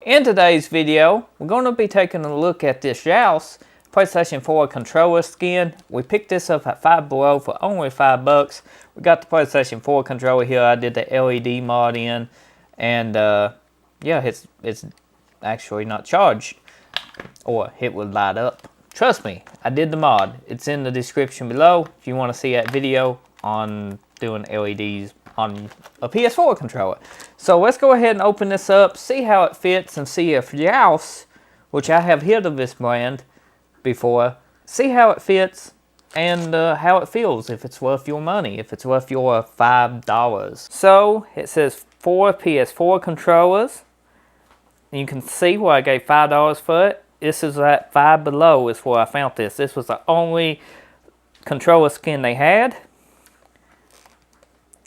In today's video, we're going to be taking a look at this YOUSE PlayStation 4 controller skin. We picked this up at Five Below for only $5. We got the PlayStation 4 controller here. I did the LED mod in, and yeah, it's actually not charged, or it would light up. Trust me, I did the mod. It's in the description below if you want to see that video on doing LEDs on a PS4 controller. So let's go ahead and open this up, see how it fits, and see if YOUSE, which I have heard of this brand before, see how it fits and how it feels, if it's worth your money, if it's worth your $5. So it says 4 PS4 controllers. You can see where I gave $5 for it. This is at Five Below is where I found this. This was the only controller skin they had.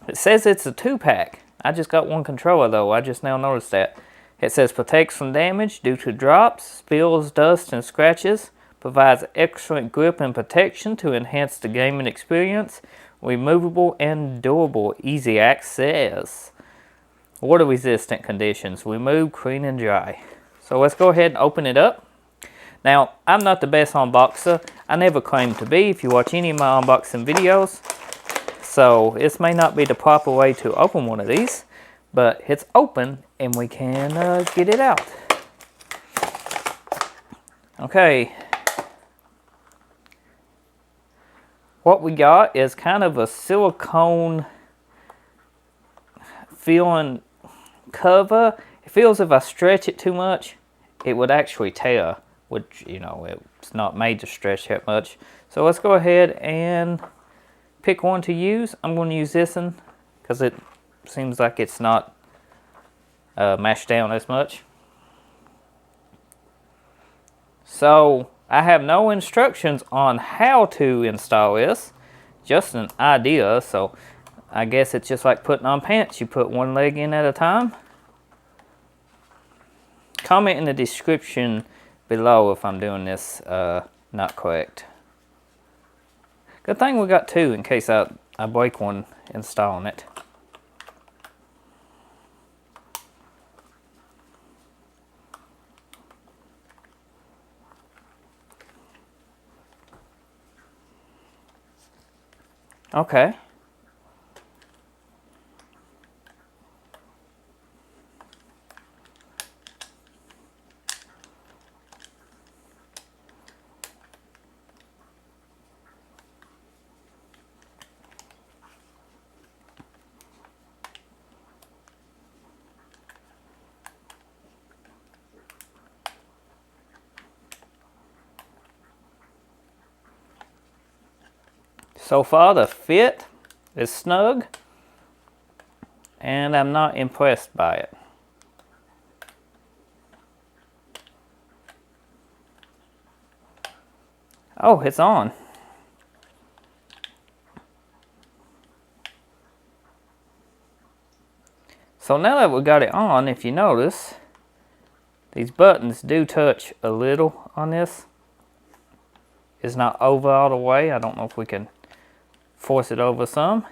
It says it's a 2-pack. I just got one controller though. I just now noticed that. It says protects from damage due to drops, spills, dust, and scratches. Provides excellent grip and protection to enhance the gaming experience. Removable and durable. Easy access. Water resistant conditions. Remove, clean, and dry. So let's go ahead and open it up. Now, I'm not the best unboxer. I never claimed to be if you watch any of my unboxing videos. So this may not be the proper way to open one of these, but it's open and we can get it out. Okay. What we got is kind of a silicone feeling cover. It feels if I stretch it too much, it would actually tear, which, you know, it's not made to stretch that much. So let's go ahead and pick one to use. I'm going to use this one because it seems like it's not mashed down as much. So I have no instructions on how to install this, just an idea. So I guess it's just like putting on pants. You put one leg in at a time. Comment in the description below if I'm doing this not correct. Good thing we got two in case I break one installing it. Okay. So far the fit is snug, and I'm not impressed by it. Oh, it's on. So now that we got it on, if you notice, these buttons do touch a little on this. It's not over all the way. I don't know if we can force it over some.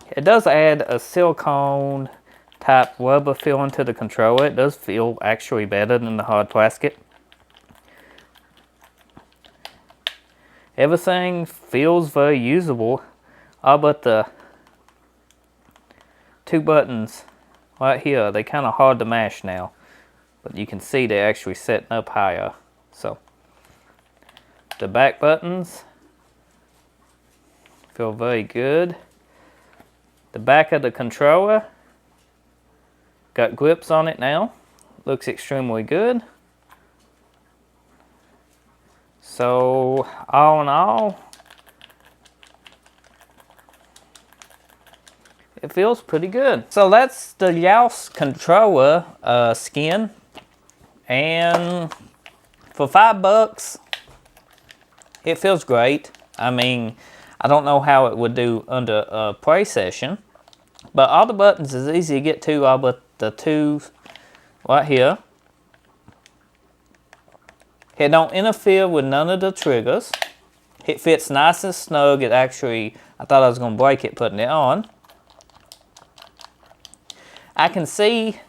It does add a silicone type rubber feeling to the controller. It does feel actually better than the hard plastic. Everything feels very usable, all but the two buttons right here. They're kind of hard to mash now, but you can see they're actually setting up higher. So the back buttons feel very good. The back of the controller got grips on it now. Looks extremely good. So all in all, it feels pretty good. So that's the YOUSE controller skin, and for $5, it feels great. I mean, I don't know how it would do under a play session, but all the buttons is easy to get to, all but the two right here. It don't interfere with none of the triggers. It fits nice and snug. It actually, I thought I was going to break it putting it on. I can see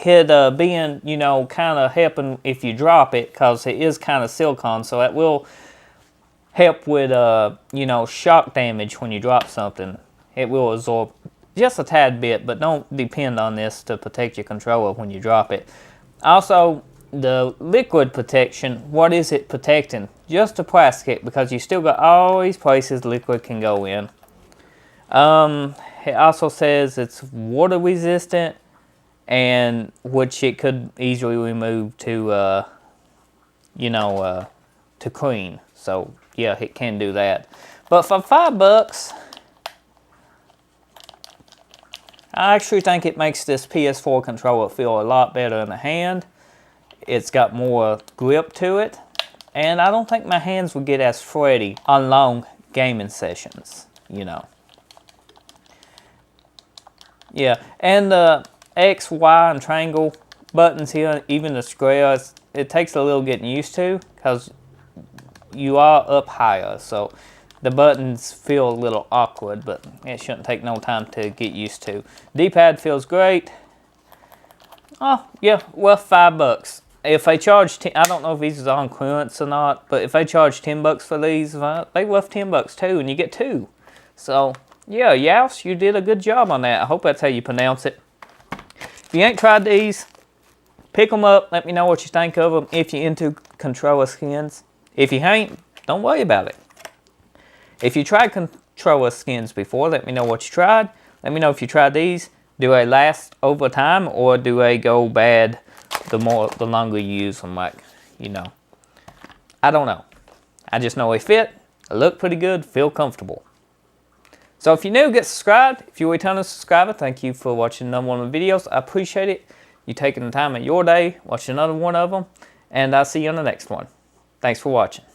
being, you know, kind of helping if you drop it, because it is kind of silicone, so that will help with, you know, shock damage when you drop something. It will absorb just a tad bit, but don't depend on this to protect your controller when you drop it. Also, the liquid protection, what is it protecting? Just the plastic, because you still got all these places liquid can go in. It also says it's water resistant, and which it could easily remove to, you know, to clean. So yeah, it can do that. But for $5, I actually think it makes this PS4 controller feel a lot better in the hand. It's got more grip to it, and I don't think my hands would get as sweaty on long gaming sessions, you know. Yeah, and the X, Y, and triangle buttons here, even the square, it takes a little getting used to, because you are up higher, so the buttons feel a little awkward, but it shouldn't take no time to get used to. D-pad feels great. Oh, yeah, worth $5. If they charge, I don't know if these is on clearance or not, but if they charge $10 for these, they worth $10 too, and you get two. So, yeah, YOUSE, you did a good job on that. I hope that's how you pronounce it. If you ain't tried these, pick them up. Let me know what you think of them if you're into controller skins. If you ain't, don't worry about it. If you tried controller skins before, let me know what you tried. Let me know if you tried these. Do they last over time, or do they go bad the longer you use them? Like, you know, I don't know. I just know they fit, they look pretty good, feel comfortable. So if you're new, get subscribed. If you're a returning subscriber, thank you for watching another one of the videos. I appreciate it. You taking the time of your day, watching another one of them, and I'll see you on the next one. Thanks for watching.